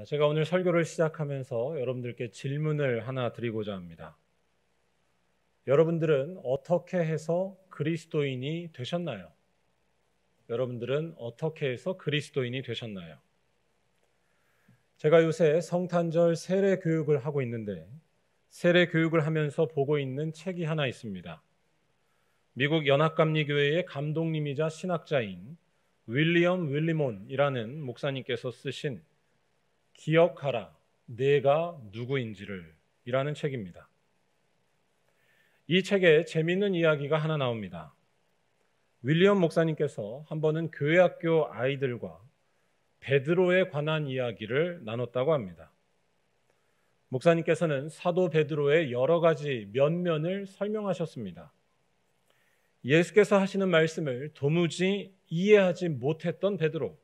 제가 오늘 설교를 시작하면서 여러분들께 질문을 하나 드리고자 합니다. 여러분들은 어떻게 해서 그리스도인이 되셨나요? 여러분들은 어떻게 해서 그리스도인이 되셨나요? 제가 요새 성탄절 세례 교육을 하고 있는데 세례 교육을 하면서 보고 있는 책이 하나 있습니다. 미국 연합감리교회의 감독님이자 신학자인 윌리엄 윌리몬이라는 목사님께서 쓰신 기억하라, 내가 누구인지를 이라는 책입니다. 이 책에 재미있는 이야기가 하나 나옵니다. 윌리엄 목사님께서 한 번은 교회학교 아이들과 베드로에 관한 이야기를 나눴다고 합니다. 목사님께서는 사도 베드로의 여러 가지 면면을 설명하셨습니다. 예수께서 하시는 말씀을 도무지 이해하지 못했던 베드로,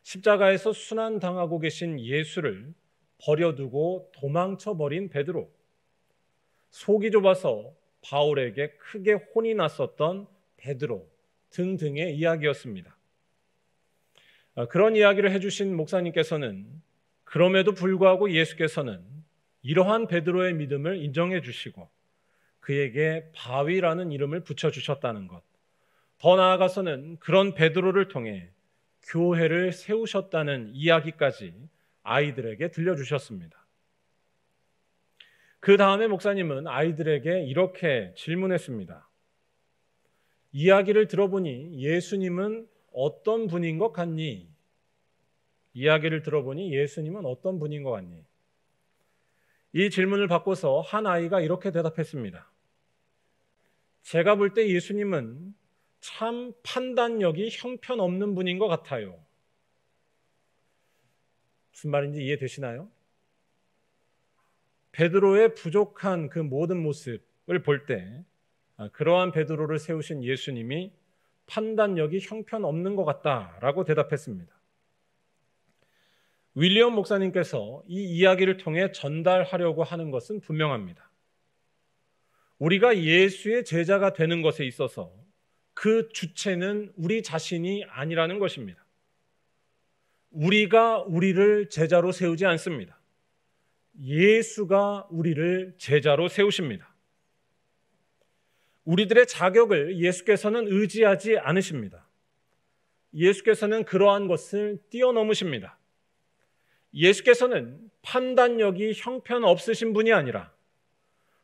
십자가에서 순환당하고 계신 예수를 버려두고 도망쳐버린 베드로, 속이 좁아서 바울에게 크게 혼이 났었던 베드로 등등의 이야기였습니다. 그런 이야기를 해주신 목사님께서는 그럼에도 불구하고 예수께서는 이러한 베드로의 믿음을 인정해 주시고 그에게 바위라는 이름을 붙여주셨다는 것, 더 나아가서는 그런 베드로를 통해 교회를 세우셨다는 이야기까지 아이들에게 들려주셨습니다. 그 다음에 목사님은 아이들에게 이렇게 질문했습니다. 이야기를 들어보니 예수님은 어떤 분인 것 같니? 이야기를 들어보니 예수님은 어떤 분인 것 같니? 이 질문을 받고서 한 아이가 이렇게 대답했습니다. 제가 볼 때 예수님은 참 판단력이 형편없는 분인 것 같아요. 무슨 말인지 이해되시나요? 베드로의 부족한 그 모든 모습을 볼 때 그러한 베드로를 세우신 예수님이 판단력이 형편없는 것 같다라고 대답했습니다. 윌리엄 목사님께서 이 이야기를 통해 전달하려고 하는 것은 분명합니다. 우리가 예수의 제자가 되는 것에 있어서 그 주체는 우리 자신이 아니라는 것입니다. 우리가 우리를 제자로 세우지 않습니다. 예수가 우리를 제자로 세우십니다. 우리들의 자격을 예수께서는 의지하지 않으십니다. 예수께서는 그러한 것을 뛰어넘으십니다. 예수께서는 판단력이 형편없으신 분이 아니라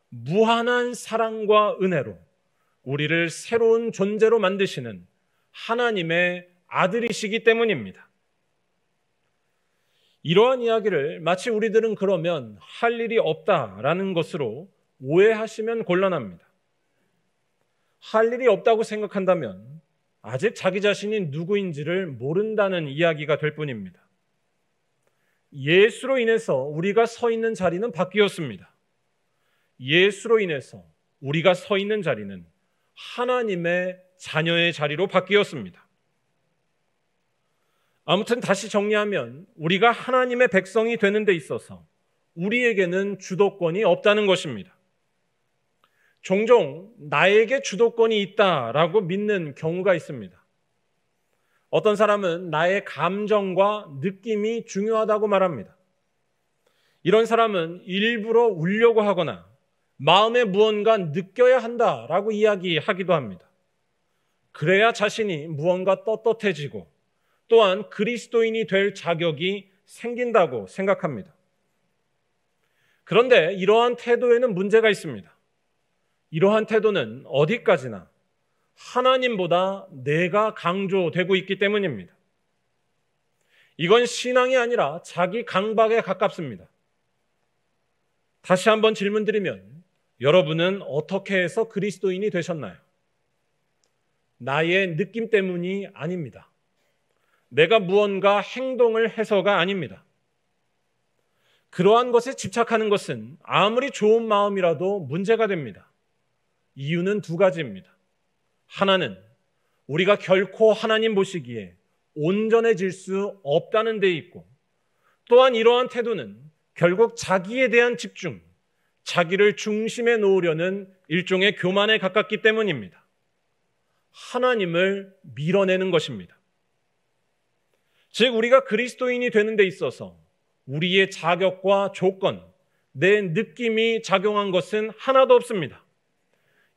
무한한 사랑과 은혜로 우리를 새로운 존재로 만드시는 하나님의 아들이시기 때문입니다. 이러한 이야기를 마치 우리들은 그러면 할 일이 없다라는 것으로 오해하시면 곤란합니다. 할 일이 없다고 생각한다면 아직 자기 자신이 누구인지를 모른다는 이야기가 될 뿐입니다. 예수로 인해서 우리가 서 있는 자리는 바뀌었습니다. 예수로 인해서 우리가 서 있는 자리는 하나님의 자녀의 자리로 바뀌었습니다. 아무튼 다시 정리하면 우리가 하나님의 백성이 되는 데 있어서 우리에게는 주도권이 없다는 것입니다. 종종 나에게 주도권이 있다라고 믿는 경우가 있습니다. 어떤 사람은 나의 감정과 느낌이 중요하다고 말합니다. 이런 사람은 일부러 울려고 하거나 마음에 무언가 느껴야 한다라고 이야기하기도 합니다. 그래야 자신이 무언가 떳떳해지고 또한 그리스도인이 될 자격이 생긴다고 생각합니다. 그런데 이러한 태도에는 문제가 있습니다. 이러한 태도는 어디까지나 하나님보다 내가 강조되고 있기 때문입니다. 이건 신앙이 아니라 자기 강박에 가깝습니다. 다시 한번 질문드리면 여러분은 어떻게 해서 그리스도인이 되셨나요? 나의 느낌 때문이 아닙니다. 내가 무언가 행동을 해서가 아닙니다. 그러한 것에 집착하는 것은 아무리 좋은 마음이라도 문제가 됩니다. 이유는 두 가지입니다. 하나는 우리가 결코 하나님 보시기에 온전해질 수 없다는 데 있고, 또한 이러한 태도는 결국 자기에 대한 집중, 자기를 중심에 놓으려는 일종의 교만에 가깝기 때문입니다. 하나님을 밀어내는 것입니다. 즉 우리가 그리스도인이 되는 데 있어서 우리의 자격과 조건, 내 느낌이 작용한 것은 하나도 없습니다.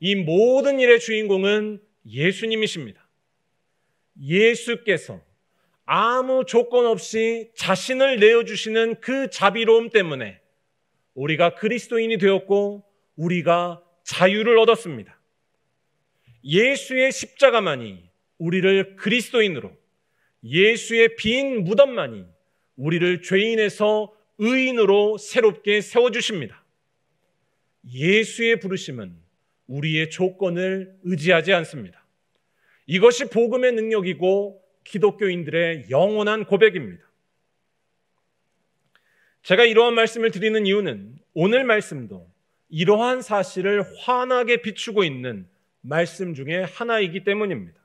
이 모든 일의 주인공은 예수님이십니다. 예수께서 아무 조건 없이 자신을 내어주시는 그 자비로움 때문에 우리가 그리스도인이 되었고 우리가 자유를 얻었습니다. 예수의 십자가만이 우리를 그리스도인으로, 예수의 빈 무덤만이 우리를 죄인에서 의인으로 새롭게 세워주십니다. 예수의 부르심은 우리의 조건을 의지하지 않습니다. 이것이 복음의 능력이고 기독교인들의 영원한 고백입니다. 제가 이러한 말씀을 드리는 이유는 오늘 말씀도 이러한 사실을 환하게 비추고 있는 말씀 중에 하나이기 때문입니다.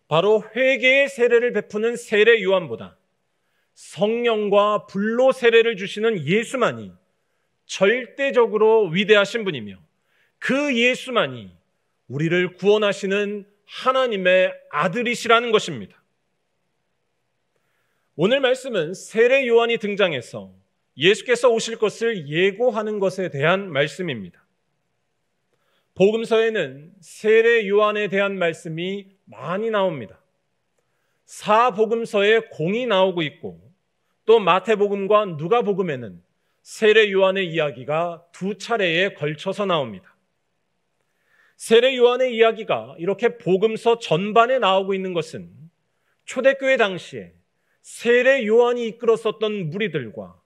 바로 회개의 세례를 베푸는 세례 요한보다 성령과 불로 세례를 주시는 예수만이 절대적으로 위대하신 분이며 그 예수만이 우리를 구원하시는 하나님의 아들이시라는 것입니다. 오늘 말씀은 세례 요한이 등장해서 예수께서 오실 것을 예고하는 것에 대한 말씀입니다. 복음서에는 세례 요한에 대한 말씀이 많이 나옵니다. 사복음서에 공이 나오고 있고 또 마태복음과 누가복음에는 세례 요한의 이야기가 두 차례에 걸쳐서 나옵니다. 세례 요한의 이야기가 이렇게 복음서 전반에 나오고 있는 것은 초대교회 당시에 세례 요한이 이끌었었던 무리들과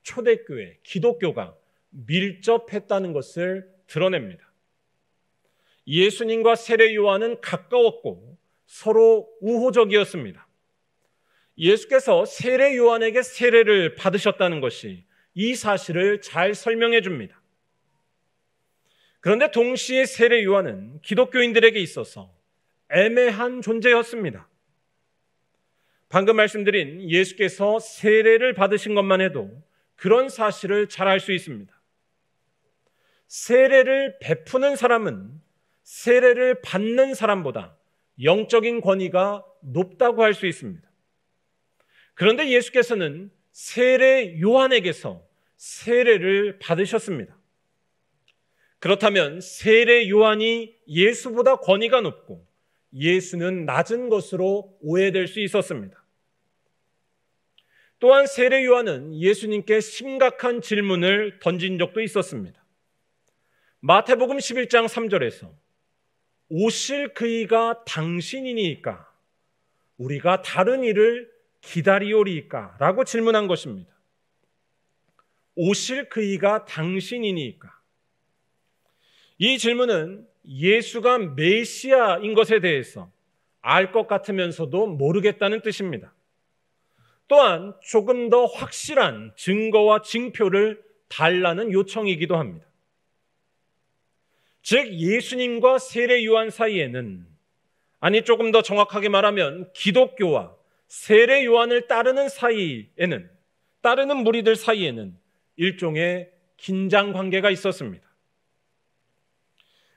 초대교회, 기독교가 밀접했다는 것을 드러냅니다. 예수님과 세례 요한은 가까웠고 서로 우호적이었습니다. 예수께서 세례 요한에게 세례를 받으셨다는 것이 이 사실을 잘 설명해 줍니다. 그런데 동시에 세례 요한은 기독교인들에게 있어서 애매한 존재였습니다. 방금 말씀드린 예수께서 세례를 받으신 것만 해도 그런 사실을 잘 알 수 있습니다. 세례를 베푸는 사람은 세례를 받는 사람보다 영적인 권위가 높다고 할 수 있습니다. 그런데 예수께서는 세례 요한에게서 세례를 받으셨습니다. 그렇다면 세례 요한이 예수보다 권위가 높고 예수는 낮은 것으로 오해될 수 있었습니다. 또한 세례 요한은 예수님께 심각한 질문을 던진 적도 있었습니다. 마태복음 11장 3절에서 오실 그이가 당신이니까 우리가 다른 일을 기다리오리이까? 라고 질문한 것입니다. 오실 그이가 당신이니까. 이 질문은 예수가 메시아인 것에 대해서 알 것 같으면서도 모르겠다는 뜻입니다. 또한 조금 더 확실한 증거와 징표를 달라는 요청이기도 합니다. 즉 예수님과 세례 요한 사이에는, 아니 조금 더 정확하게 말하면 기독교와 세례 요한을 따르는 사이에는, 따르는 무리들 사이에는 일종의 긴장 관계가 있었습니다.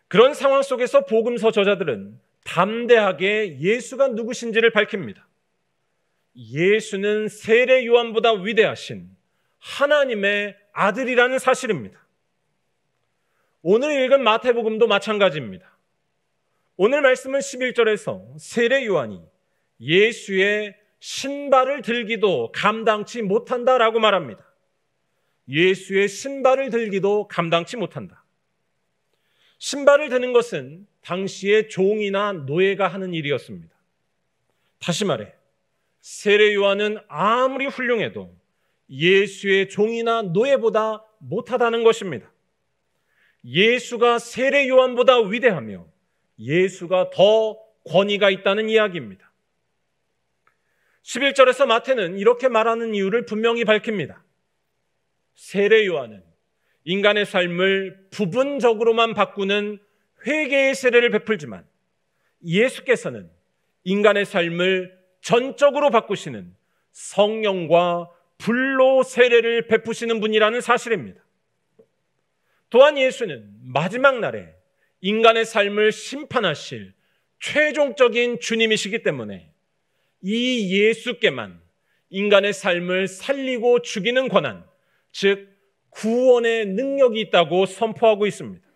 그런 상황 속에서 복음서 저자들은 담대하게 예수가 누구신지를 밝힙니다. 예수는 세례 요한보다 위대하신 하나님의 아들이라는 사실입니다. 오늘 읽은 마태복음도 마찬가지입니다. 오늘 말씀은 11절에서 세례 요한이 예수의 신발을 들기도 감당치 못한다라고 말합니다. 예수의 신발을 들기도 감당치 못한다. 신발을 드는 것은 당시의 종이나 노예가 하는 일이었습니다. 다시 말해 세례 요한은 아무리 훌륭해도 예수의 종이나 노예보다 못하다는 것입니다. 예수가 세례 요한보다 위대하며 예수가 더 권위가 있다는 이야기입니다. 11절에서 마태는 이렇게 말하는 이유를 분명히 밝힙니다. 세례 요한은 인간의 삶을 부분적으로만 바꾸는 회개의 세례를 베풀지만 예수께서는 인간의 삶을 전적으로 바꾸시는 성령과 불로 세례를 베푸시는 분이라는 사실입니다. 또한 예수는 마지막 날에 인간의 삶을 심판하실 최종적인 주님이시기 때문에 이 예수께만 인간의 삶을 살리고 죽이는 권한, 즉 구원의 능력이 있다고 선포하고 있습니다.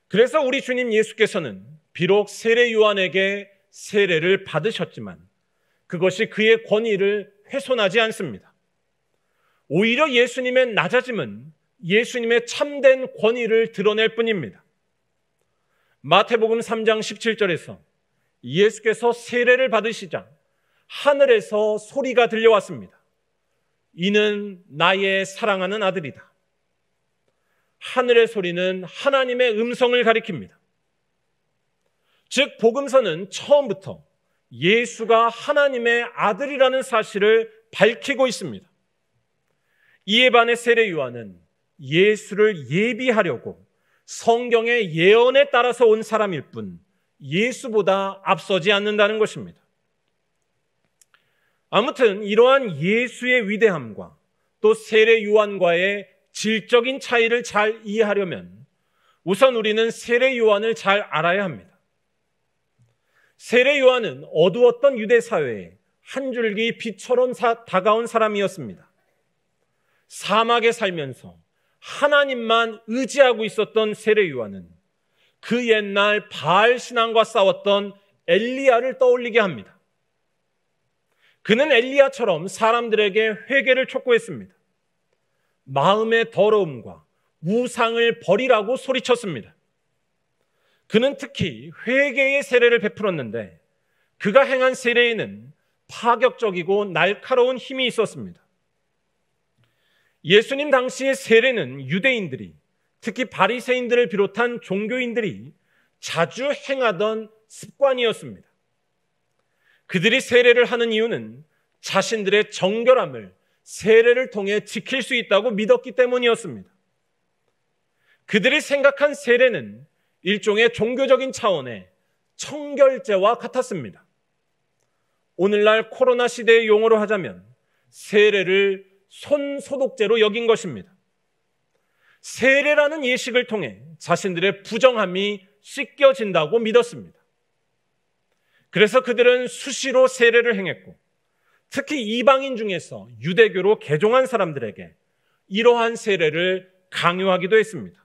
그래서 우리 주님 예수께서는 비록 세례 요한에게 세례를 받으셨지만 그것이 그의 권위를 훼손하지 않습니다. 오히려 예수님의 낮아짐은 예수님의 참된 권위를 드러낼 뿐입니다. 마태복음 3장 17절에서 예수께서 세례를 받으시자 하늘에서 소리가 들려왔습니다. 이는 나의 사랑하는 아들이다. 하늘의 소리는 하나님의 음성을 가리킵니다. 즉 복음서는 처음부터 예수가 하나님의 아들이라는 사실을 밝히고 있습니다. 이에 반해 세례 요한은 예수를 예비하려고 성경의 예언에 따라서 온 사람일 뿐 예수보다 앞서지 않는다는 것입니다. 아무튼 이러한 예수의 위대함과 또 세례 요한과의 질적인 차이를 잘 이해하려면 우선 우리는 세례 요한을 잘 알아야 합니다. 세례 요한은 어두웠던 유대 사회에 한 줄기 빛처럼 다가온 사람이었습니다. 사막에 살면서 하나님만 의지하고 있었던 세례 요한은 그 옛날 바알 신앙과 싸웠던 엘리야를 떠올리게 합니다. 그는 엘리야처럼 사람들에게 회개를 촉구했습니다. 마음의 더러움과 우상을 버리라고 소리쳤습니다. 그는 특히 회개의 세례를 베풀었는데 그가 행한 세례에는 파격적이고 날카로운 힘이 있었습니다. 예수님 당시의 세례는 유대인들이, 특히 바리새인들을 비롯한 종교인들이 자주 행하던 습관이었습니다. 그들이 세례를 하는 이유는 자신들의 정결함을 세례를 통해 지킬 수 있다고 믿었기 때문이었습니다. 그들이 생각한 세례는 일종의 종교적인 차원의 청결제와 같았습니다. 오늘날 코로나 시대의 용어로 하자면 세례를 손소독제로 여긴 것입니다. 세례라는 예식을 통해 자신들의 부정함이 씻겨진다고 믿었습니다. 그래서 그들은 수시로 세례를 행했고 특히 이방인 중에서 유대교로 개종한 사람들에게 이러한 세례를 강요하기도 했습니다.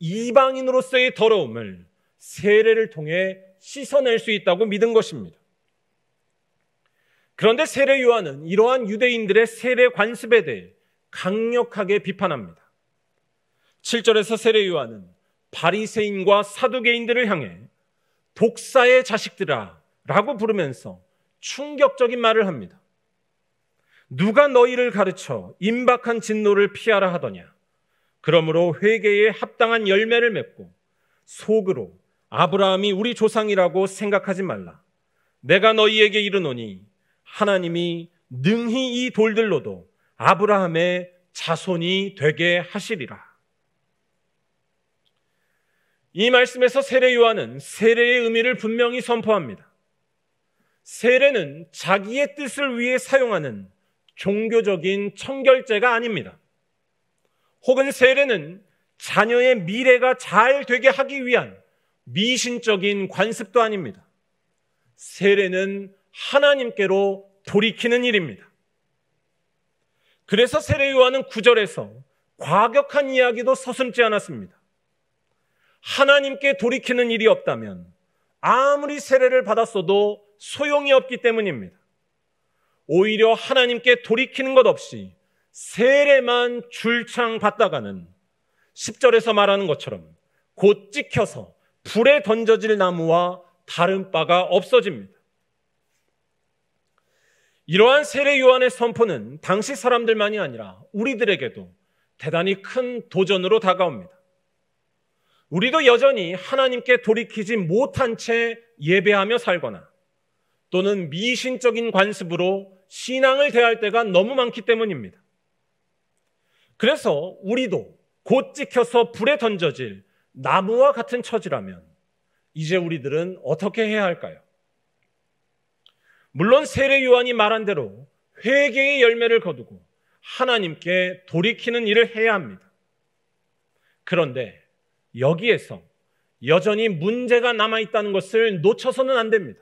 이방인으로서의 더러움을 세례를 통해 씻어낼 수 있다고 믿은 것입니다. 그런데 세례 요한은 이러한 유대인들의 세례 관습에 대해 강력하게 비판합니다. 7절에서 세례 요한은 바리새인과 사두개인들을 향해 독사의 자식들아 라고 부르면서 충격적인 말을 합니다. 누가 너희를 가르쳐 임박한 진노를 피하라 하더냐. 그러므로 회개에 합당한 열매를 맺고 속으로 아브라함이 우리 조상이라고 생각하지 말라. 내가 너희에게 이르노니 하나님이 능히 이 돌들로도 아브라함의 자손이 되게 하시리라. 이 말씀에서 세례 요한은 세례의 의미를 분명히 선포합니다. 세례는 자기의 뜻을 위해 사용하는 종교적인 청결제가 아닙니다. 혹은 세례는 자녀의 미래가 잘 되게 하기 위한 미신적인 관습도 아닙니다. 세례는 하나님께로 돌이키는 일입니다. 그래서 세례 요한은 9절에서 과격한 이야기도 서슴지 않았습니다. 하나님께 돌이키는 일이 없다면 아무리 세례를 받았어도 소용이 없기 때문입니다. 오히려 하나님께 돌이키는 것 없이 세례만 줄창 받다가는 10절에서 말하는 것처럼 곧 찍혀서 불에 던져질 나무와 다른 바가 없어집니다. 이러한 세례 요한의 선포는 당시 사람들만이 아니라 우리들에게도 대단히 큰 도전으로 다가옵니다. 우리도 여전히 하나님께 돌이키지 못한 채 예배하며 살거나 또는 미신적인 관습으로 신앙을 대할 때가 너무 많기 때문입니다. 그래서 우리도 곧 찍혀서 불에 던져질 나무와 같은 처지라면 이제 우리들은 어떻게 해야 할까요? 물론 세례 요한이 말한 대로 회개의 열매를 거두고 하나님께 돌이키는 일을 해야 합니다. 그런데 여기에서 여전히 문제가 남아있다는 것을 놓쳐서는 안 됩니다.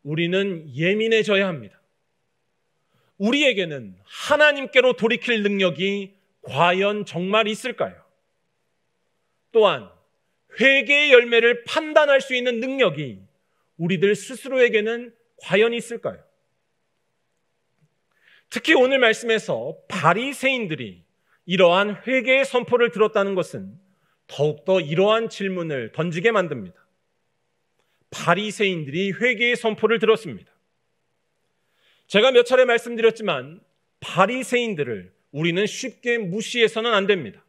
우리는 예민해져야 합니다. 우리에게는 하나님께로 돌이킬 능력이 과연 정말 있을까요? 또한 회개의 열매를 판단할 수 있는 능력이 우리들 스스로에게는 과연 있을까요? 특히 오늘 말씀에서 바리새인들이 이러한 회개의 선포를 들었다는 것은 더욱더 이러한 질문을 던지게 만듭니다. 바리새인들이 회개의 선포를 들었습니다. 제가 몇 차례 말씀드렸지만 바리새인들을 우리는 쉽게 무시해서는 안 됩니다.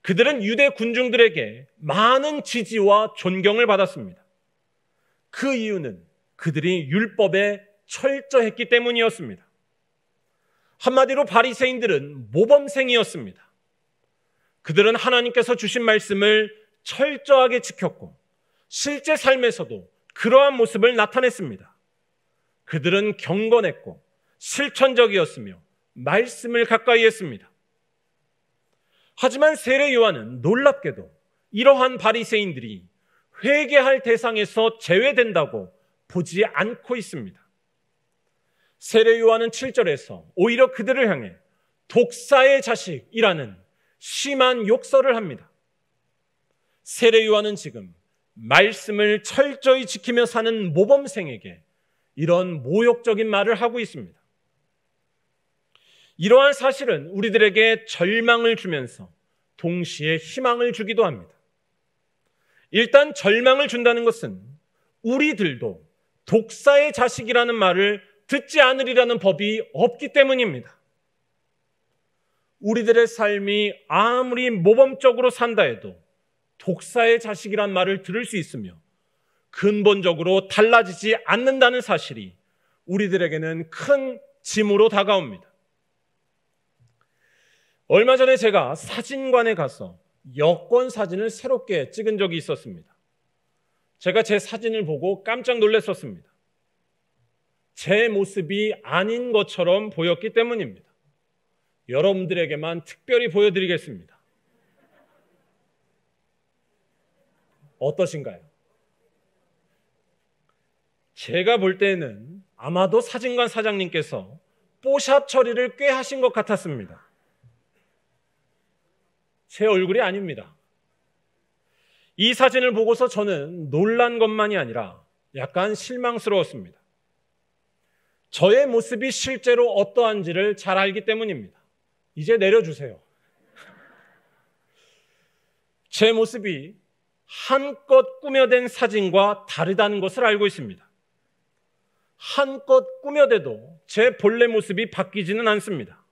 그들은 유대 군중들에게 많은 지지와 존경을 받았습니다. 그 이유는 그들이 율법에 철저했기 때문이었습니다. 한마디로 바리새인들은 모범생이었습니다. 그들은 하나님께서 주신 말씀을 철저하게 지켰고 실제 삶에서도 그러한 모습을 나타냈습니다. 그들은 경건했고 실천적이었으며 말씀을 가까이 했습니다. 하지만 세례 요한은 놀랍게도 이러한 바리새인들이 회개할 대상에서 제외된다고 보지 않고 있습니다. 세례 요한은 7절에서 오히려 그들을 향해 독사의 자식이라는 심한 욕설을 합니다. 세례 요한은 지금 말씀을 철저히 지키며 사는 모범생에게 이런 모욕적인 말을 하고 있습니다. 이러한 사실은 우리들에게 절망을 주면서 동시에 희망을 주기도 합니다. 일단 절망을 준다는 것은 우리들도 독사의 자식이라는 말을 듣지 않으리라는 법이 없기 때문입니다. 우리들의 삶이 아무리 모범적으로 산다 해도 독사의 자식이란 말을 들을 수 있으며 근본적으로 달라지지 않는다는 사실이 우리들에게는 큰 짐으로 다가옵니다. 얼마 전에 제가 사진관에 가서 여권 사진을 새롭게 찍은 적이 있었습니다. 제가 제 사진을 보고 깜짝 놀랐었습니다. 제 모습이 아닌 것처럼 보였기 때문입니다. 여러분들에게만 특별히 보여드리겠습니다. 어떠신가요? 제가 볼 때는 아마도 사진관 사장님께서 뽀샵 처리를 꽤 하신 것 같았습니다. 제 얼굴이 아닙니다. 이 사진을 보고서 저는 놀란 것만이 아니라 약간 실망스러웠습니다. 저의 모습이 실제로 어떠한지를 잘 알기 때문입니다. 이제 내려주세요. 제 모습이 한껏 꾸며댄 사진과 다르다는 것을 알고 있습니다. 한껏 꾸며대도 제 본래 모습이 바뀌지는 않습니다.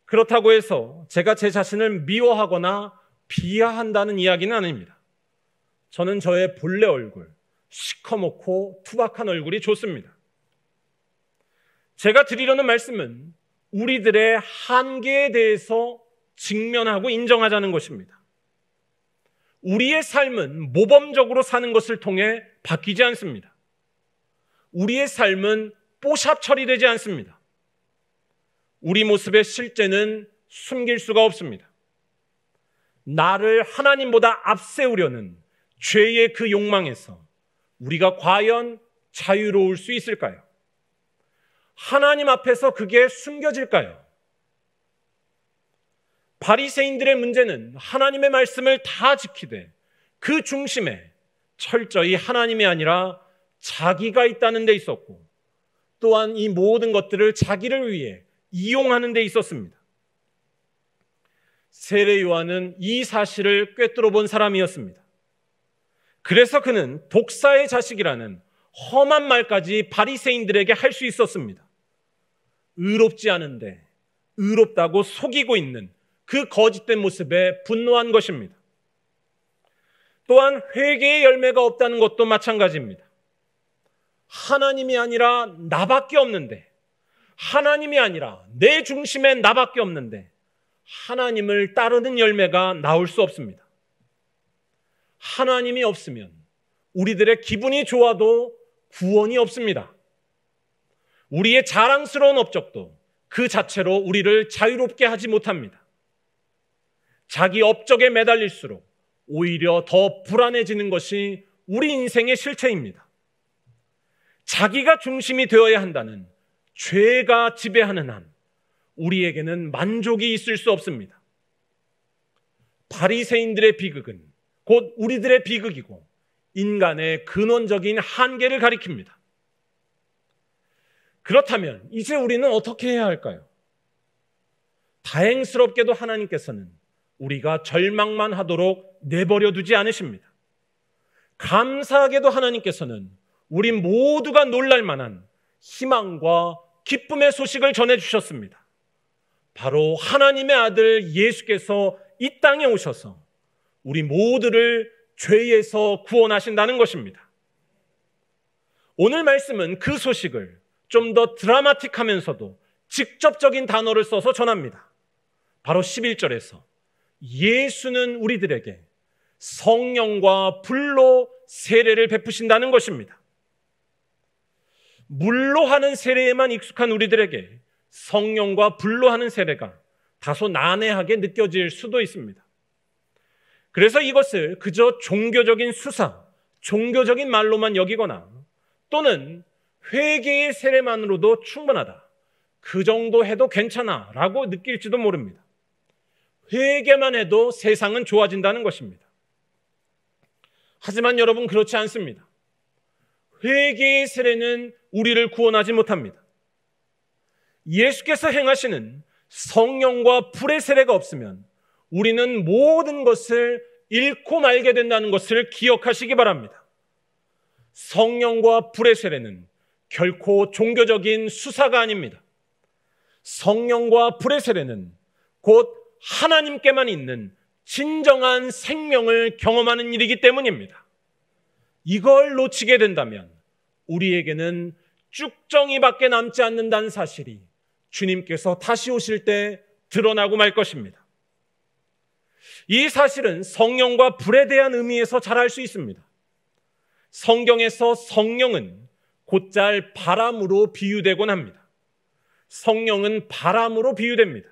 그렇다고 해서 제가 제 자신을 미워하거나 비하한다는 이야기는 아닙니다. 저는 저의 본래 얼굴, 시커멓고 투박한 얼굴이 좋습니다. 제가 드리려는 말씀은 우리들의 한계에 대해서 직면하고 인정하자는 것입니다. 우리의 삶은 모범적으로 사는 것을 통해 바뀌지 않습니다. 우리의 삶은 뽀샵 처리되지 않습니다. 우리 모습의 실제는 숨길 수가 없습니다. 나를 하나님보다 앞세우려는 죄의 그 욕망에서 우리가 과연 자유로울 수 있을까요? 하나님 앞에서 그게 숨겨질까요? 바리새인들의 문제는 하나님의 말씀을 다 지키되 그 중심에 철저히 하나님이 아니라 자기가 있다는 데 있었고 또한 이 모든 것들을 자기를 위해 이용하는 데 있었습니다. 세례 요한은 이 사실을 꿰뚫어 본 사람이었습니다. 그래서 그는 독사의 자식이라는 험한 말까지 바리새인들에게 할 수 있었습니다. 의롭지 않은데 의롭다고 속이고 있는 그 거짓된 모습에 분노한 것입니다. 또한 회개의 열매가 없다는 것도 마찬가지입니다. 하나님이 아니라 나밖에 없는데, 하나님이 아니라 내 중심에 나밖에 없는데 하나님을 따르는 열매가 나올 수 없습니다. 하나님이 없으면 우리들의 기분이 좋아도 구원이 없습니다. 우리의 자랑스러운 업적도 그 자체로 우리를 자유롭게 하지 못합니다. 자기 업적에 매달릴수록 오히려 더 불안해지는 것이 우리 인생의 실체입니다. 자기가 중심이 되어야 한다는 죄가 지배하는 한 우리에게는 만족이 있을 수 없습니다. 바리새인들의 비극은 곧 우리들의 비극이고 인간의 근원적인 한계를 가리킵니다. 그렇다면 이제 우리는 어떻게 해야 할까요? 다행스럽게도 하나님께서는 우리가 절망만 하도록 내버려 두지 않으십니다. 감사하게도 하나님께서는 우리 모두가 놀랄 만한 희망과 기쁨의 소식을 전해주셨습니다. 바로 하나님의 아들 예수께서 이 땅에 오셔서 우리 모두를 죄에서 구원하신다는 것입니다. 오늘 말씀은 그 소식을 좀 더 드라마틱하면서도 직접적인 단어를 써서 전합니다. 바로 11절에서 예수는 우리들에게 성령과 불로 세례를 베푸신다는 것입니다. 물로 하는 세례에만 익숙한 우리들에게 성령과 불로 하는 세례가 다소 난해하게 느껴질 수도 있습니다. 그래서 이것을 그저 종교적인 수사, 종교적인 말로만 여기거나 또는 회개의 세례만으로도 충분하다, 그 정도 해도 괜찮아 라고 느낄지도 모릅니다. 회개만 해도 세상은 좋아진다는 것입니다. 하지만 여러분, 그렇지 않습니다. 회개의 세례는 우리를 구원하지 못합니다. 예수께서 행하시는 성령과 불의 세례가 없으면 우리는 모든 것을 잃고 말게 된다는 것을 기억하시기 바랍니다. 성령과 불의 세례는 결코 종교적인 수사가 아닙니다. 성령과 불의 세례는 곧 하나님께만 있는 진정한 생명을 경험하는 일이기 때문입니다. 이걸 놓치게 된다면 우리에게는 쭉정이밖에 남지 않는다는 사실이 주님께서 다시 오실 때 드러나고 말 것입니다. 이 사실은 성령과 불에 대한 의미에서 잘 알 수 있습니다. 성경에서 성령은 곧잘 바람으로 비유되곤 합니다. 성령은 바람으로 비유됩니다.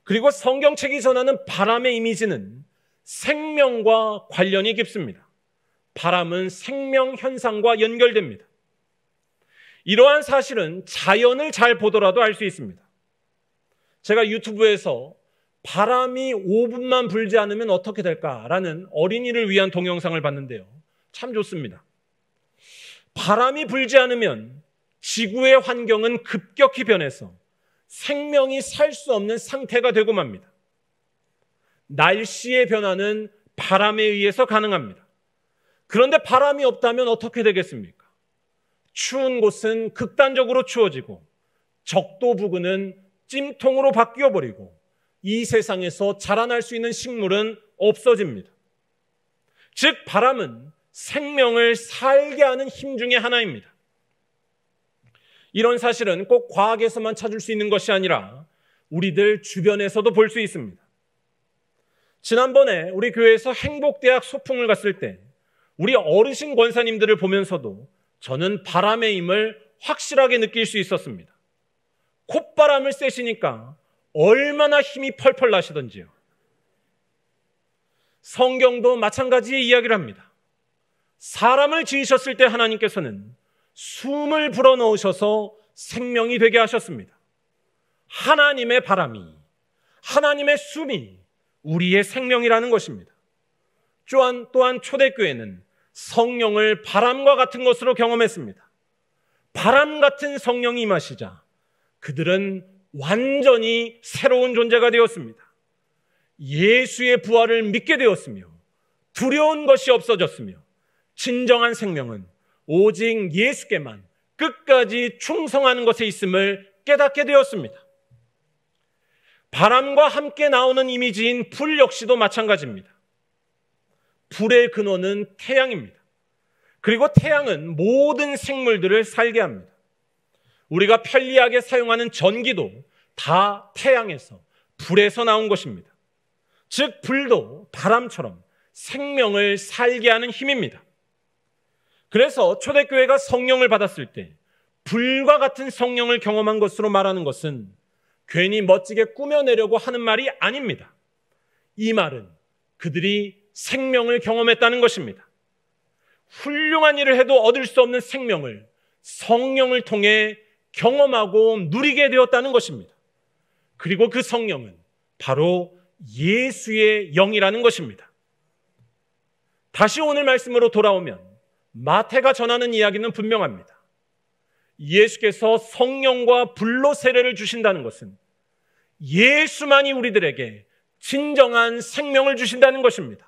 그리고 성경책이 전하는 바람의 이미지는 생명과 관련이 깊습니다. 바람은 생명 현상과 연결됩니다. 이러한 사실은 자연을 잘 보더라도 알 수 있습니다. 제가 유튜브에서 바람이 5분만 불지 않으면 어떻게 될까라는 어린이를 위한 동영상을 봤는데요. 참 좋습니다. 바람이 불지 않으면 지구의 환경은 급격히 변해서 생명이 살 수 없는 상태가 되고 맙니다. 날씨의 변화는 바람에 의해서 가능합니다. 그런데 바람이 없다면 어떻게 되겠습니까? 추운 곳은 극단적으로 추워지고 적도 부근은 찜통으로 바뀌어버리고 이 세상에서 자라날 수 있는 식물은 없어집니다. 즉 바람은 생명을 살게 하는 힘 중에 하나입니다. 이런 사실은 꼭 과학에서만 찾을 수 있는 것이 아니라 우리들 주변에서도 볼 수 있습니다. 지난번에 우리 교회에서 행복대학 소풍을 갔을 때 우리 어르신 권사님들을 보면서도 저는 바람의 힘을 확실하게 느낄 수 있었습니다. 콧바람을 쐬시니까 얼마나 힘이 펄펄 나시던지요. 성경도 마찬가지의 이야기를 합니다. 사람을 지으셨을 때 하나님께서는 숨을 불어넣으셔서 생명이 되게 하셨습니다. 하나님의 바람이, 하나님의 숨이 우리의 생명이라는 것입니다. 또한 초대교회는 성령을 바람과 같은 것으로 경험했습니다. 바람 같은 성령이 임하시자 그들은 완전히 새로운 존재가 되었습니다. 예수의 부활을 믿게 되었으며 두려운 것이 없어졌으며 진정한 생명은 오직 예수께만 끝까지 충성하는 것에 있음을 깨닫게 되었습니다. 바람과 함께 나오는 이미지인 불 역시도 마찬가지입니다. 불의 근원은 태양입니다. 그리고 태양은 모든 생물들을 살게 합니다. 우리가 편리하게 사용하는 전기도 다 태양에서, 불에서 나온 것입니다. 즉 불도 바람처럼 생명을 살게 하는 힘입니다. 그래서 초대교회가 성령을 받았을 때 불과 같은 성령을 경험한 것으로 말하는 것은 괜히 멋지게 꾸며내려고 하는 말이 아닙니다. 이 말은 그들이 생명을 경험했다는 것입니다. 훌륭한 일을 해도 얻을 수 없는 생명을 성령을 통해 경험하고 누리게 되었다는 것입니다. 그리고 그 성령은 바로 예수의 영이라는 것입니다. 다시 오늘 말씀으로 돌아오면 마태가 전하는 이야기는 분명합니다. 예수께서 성령과 불로 세례를 주신다는 것은 예수만이 우리들에게 진정한 생명을 주신다는 것입니다.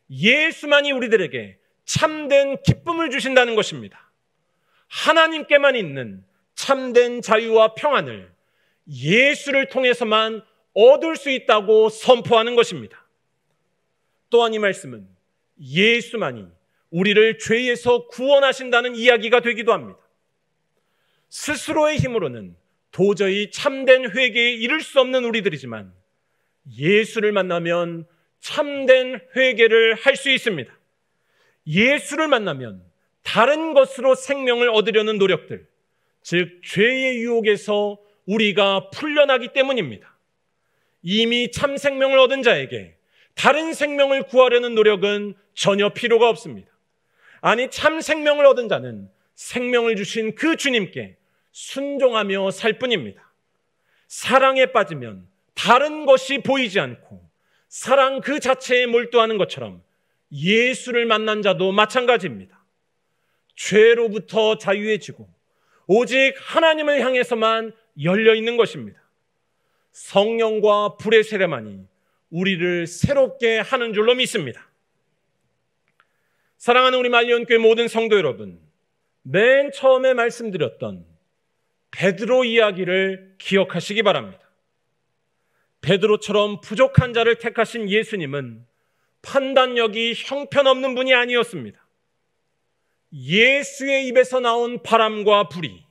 예수만이 우리들에게 참된 기쁨을 주신다는 것입니다. 하나님께만 있는 참된 자유와 평안을 예수를 통해서만 얻을 수 있다고 선포하는 것입니다. 또한 이 말씀은 예수만이 우리를 죄에서 구원하신다는 이야기가 되기도 합니다. 스스로의 힘으로는 도저히 참된 회개에 이를 수 없는 우리들이지만 예수를 만나면 참된 회개를 할 수 있습니다. 예수를 만나면 다른 것으로 생명을 얻으려는 노력들, 즉 죄의 유혹에서 우리가 풀려나기 때문입니다. 이미 참 생명을 얻은 자에게 다른 생명을 구하려는 노력은 전혀 필요가 없습니다. 아니, 참 생명을 얻은 자는 생명을 주신 그 주님께 순종하며 살 뿐입니다. 사랑에 빠지면 다른 것이 보이지 않고 사랑 그 자체에 몰두하는 것처럼 예수를 만난 자도 마찬가지입니다. 죄로부터 자유해지고 오직 하나님을 향해서만 열려있는 것입니다. 성령과 불의 세례만이 우리를 새롭게 하는 줄로 믿습니다. 사랑하는 우리 말리온교회 모든 성도 여러분, 맨 처음에 말씀드렸던 베드로 이야기를 기억하시기 바랍니다. 베드로처럼 부족한 자를 택하신 예수님은 판단력이 형편없는 분이 아니었습니다. 예수의 입에서 나온 바람과 불이,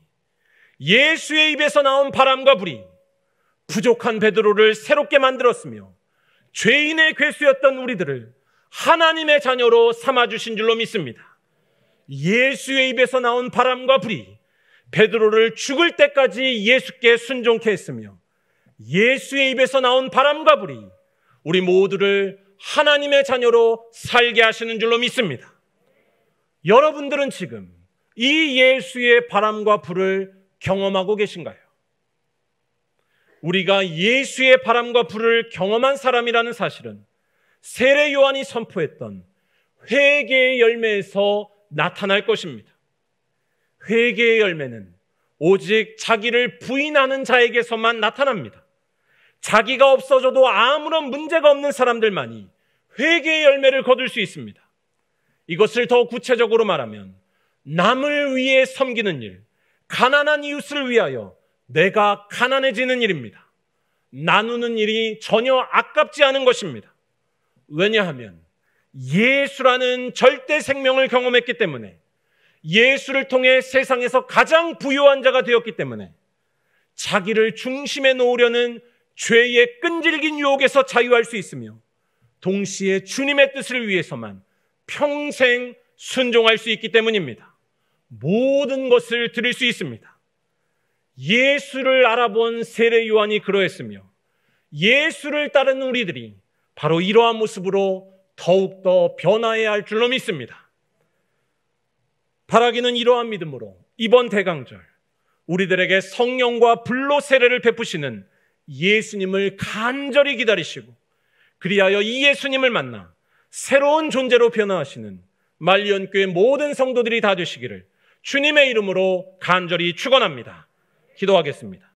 예수의 입에서 나온 바람과 불이 부족한 베드로를 새롭게 만들었으며 죄인의 괴수였던 우리들을 하나님의 자녀로 삼아주신 줄로 믿습니다. 예수의 입에서 나온 바람과 불이 베드로를 죽을 때까지 예수께 순종케 했으며 예수의 입에서 나온 바람과 불이 우리 모두를 하나님의 자녀로 살게 하시는 줄로 믿습니다. 여러분들은 지금 이 예수의 바람과 불을 경험하고 계신가요? 우리가 예수의 바람과 불을 경험한 사람이라는 사실은 세례 요한이 선포했던 회개의 열매에서 나타날 것입니다. 회개의 열매는 오직 자기를 부인하는 자에게서만 나타납니다. 자기가 없어져도 아무런 문제가 없는 사람들만이 회개의 열매를 거둘 수 있습니다. 이것을 더 구체적으로 말하면 남을 위해 섬기는 일, 가난한 이웃을 위하여 내가 가난해지는 일입니다. 나누는 일이 전혀 아깝지 않은 것입니다. 왜냐하면 예수라는 절대 생명을 경험했기 때문에, 예수를 통해 세상에서 가장 부유한 자가 되었기 때문에 자기를 중심에 놓으려는 죄의 끈질긴 유혹에서 자유할 수 있으며 동시에 주님의 뜻을 위해서만 평생 순종할 수 있기 때문입니다. 모든 것을 드릴 수 있습니다. 예수를 알아본 세례 요한이 그러했으며 예수를 따르는 우리들이 바로 이러한 모습으로 더욱더 변화해야 할 줄로 믿습니다. 바라기는 이러한 믿음으로 이번 대강절 우리들에게 성령과 불로 세례를 베푸시는 예수님을 간절히 기다리시고 그리하여 이 예수님을 만나 새로운 존재로 변화하시는 말리온교회 모든 성도들이 다 되시기를 주님의 이름으로 간절히 축원합니다. 기도하겠습니다.